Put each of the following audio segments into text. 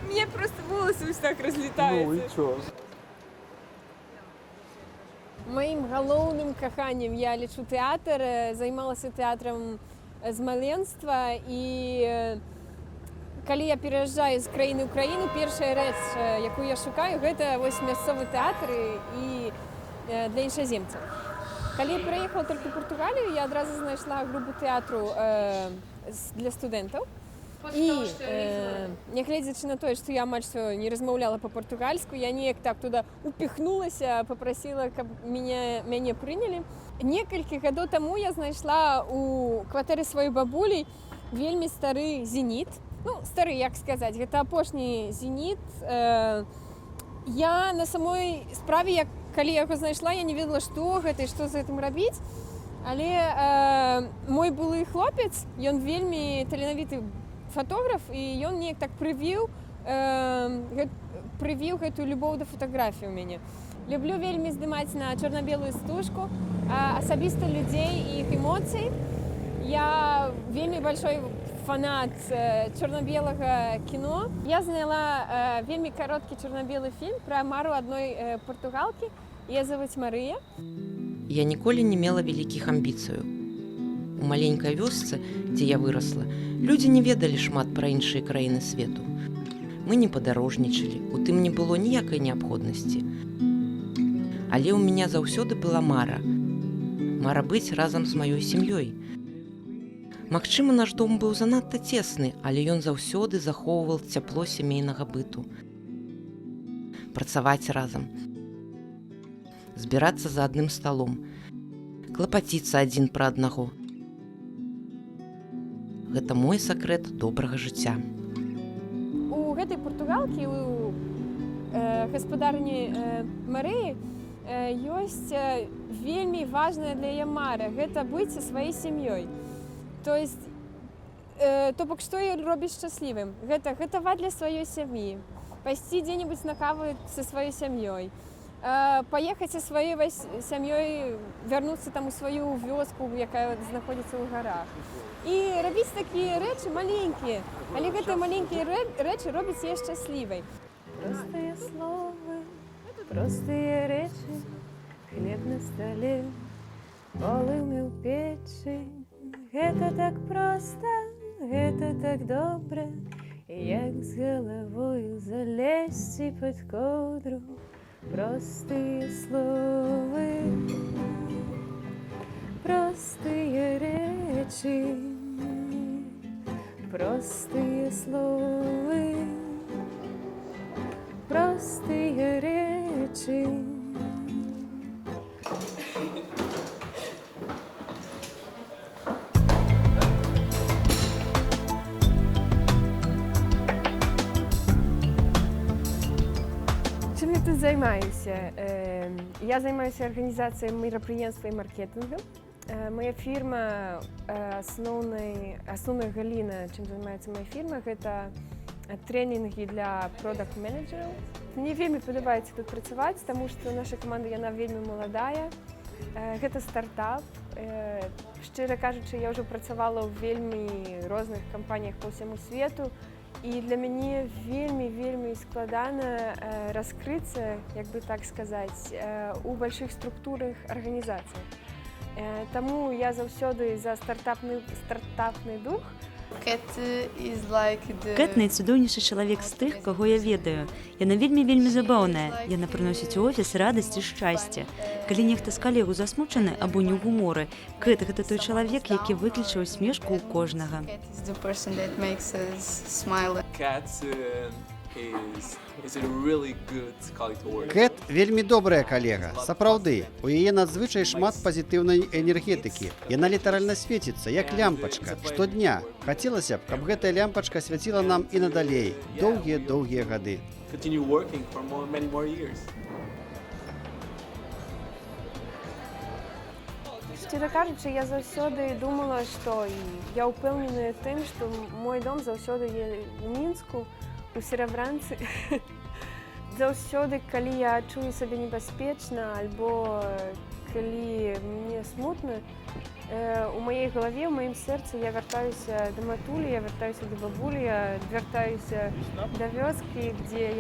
Мне просто волосы так разлетаются. Ну і чого? Моим галоўным каханнем я лічу тэатр, займалася тэатрам з маленства і калі я пераязджаю з краіны ў краіну, першая рэч, якую я шукаю, гэта вось мясцовы тэатр і для іншаземцаў. Калі прыехала толькі ў Партугалію, я адразу знайшла групу тэатру для студэнтаў. І нягледзячы на тое, што я амаль што не размаўляла па-партугальску, я неяк так туды упіхнулася, папрасіла, каб мяне прынялі. Некалькі гадоў таму я знайшла ў кватэры сваёй бабулі вельмі стары зеніт. Ну, стары, як сказаць, гэта апошні зеніт. Я на самой справе, калі я яго знайшла, я не ведала, што гэта і што з гэтым рабіць. Але мой былы хлопец, ён вельмі таленавіты фотограф, і ён неяк так прывіў гэтую любоў да фатаграфіі ў мяне. Люблю вельмі здымаць на чорна-белую стужку, асабіста людзей і іх эмоцый. Я вельмі большой фанат чорна-белага кіно. Я зняла вельмі кароткі чорна-белы фільм пра мару адной партугалкі. Яе завуць Марыя. Я ніколі не мела вялікіх амбіцыяў. У маленькай вёсцы, дзе я вырасла, людзі не ведалі шмат пра іншыя краіны свету. Мы не падарожнічалі, у тым не было ніякай неабходнасці. Але ў мяне заўсёды была мара. Мара быць разам з маёй сям'ёй. Магчыма, наш дом быў занадта цесны, але ён заўсёды захоўваў цяпло сямейнага быту. Працаваць разам. Збірацца за адным сталом. Клапаціцца адзін пра аднаго. Гэта мой сакрэт добрага жыцця. У гэтай партугалкі, у гаспадарні Марыі, ёсць вельмі важная для яе мара. Гэта быць са сваёй сям'ёй. То бок, што яе робіць шчаслівым? Гэта гатаваць для сваёй сям'і. Пайсці дзе-небудзь на каву са сваёй сям'ёй. Паехаць са сваёй сям'ёй, вярнуцца там у сваю вёску, якая знаходзіцца ў гарах. І рабіць такія рэчы маленькія, але гэтыя маленькія рэчы робяць яе шчаслівай. Простыя словы, простыя рэчы, хлеб на стале, полымя ў печы. Гэта так проста, гэта так добра, як з галавою залезці пад коўдру. Простые словы, простые речи, простые словы, простые речи. Чым я тут займаюся? Я займаюся арганізацыяй мерапрыемства і маркетынгу. Моя фірма, асноўная галіна, чым займаецца моя фірма, гэта трэнінгі для продакт-менеджераў. Мне вельмі падабаецца тут працаваць, таму што наша каманда, яна вельмі маладая. Гэта стартап. Шчыра кажучы, я ўжо працавала ў вельмі розных кампаніях па ўсяму свету. І для мяне вельмі складана раскрыцца, як бы так сказаць, у больших структурах арганізацый. Таму я заўсёды за стартапны дух. Кэт найцудоўнейшы чалавек з тых, каго я ведаю. Яна вельмі забаўная. Яна прыносіць у офіс радасць і шчасце. Калі нехта з калегу засмучаны або не ў гуморы, Кэт — гэта той чалавек, які выкліча усмешку ў кожнага. Кэт вельмі добрая калега, сапраўды. У яе надзвычай шмат пазітыўнай энергетыкі. Яна літаральна свеціцца, як лямпачка, штодня. Хацелася б, каб гэтая лямпачка свяціла нам і надалей, доўгія гады. Шчыра кажучы, я заўсёды думала, што я ўпэўненая тым, што мой дом заўсёды у Мінску, у Серабранцы. Заўсёды, калі я чую сабе небяспечна, альбо калі мне смутна, У моей голове, в моем сердце я вертаюся до матулі, я вертаюся до бабулі, я вертаюся до вёскі, дзе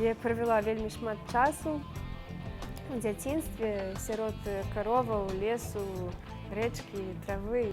я правяла вельмі шмат часу у дзяцінстве сярод кароваў, лесу, рэчкі, травы.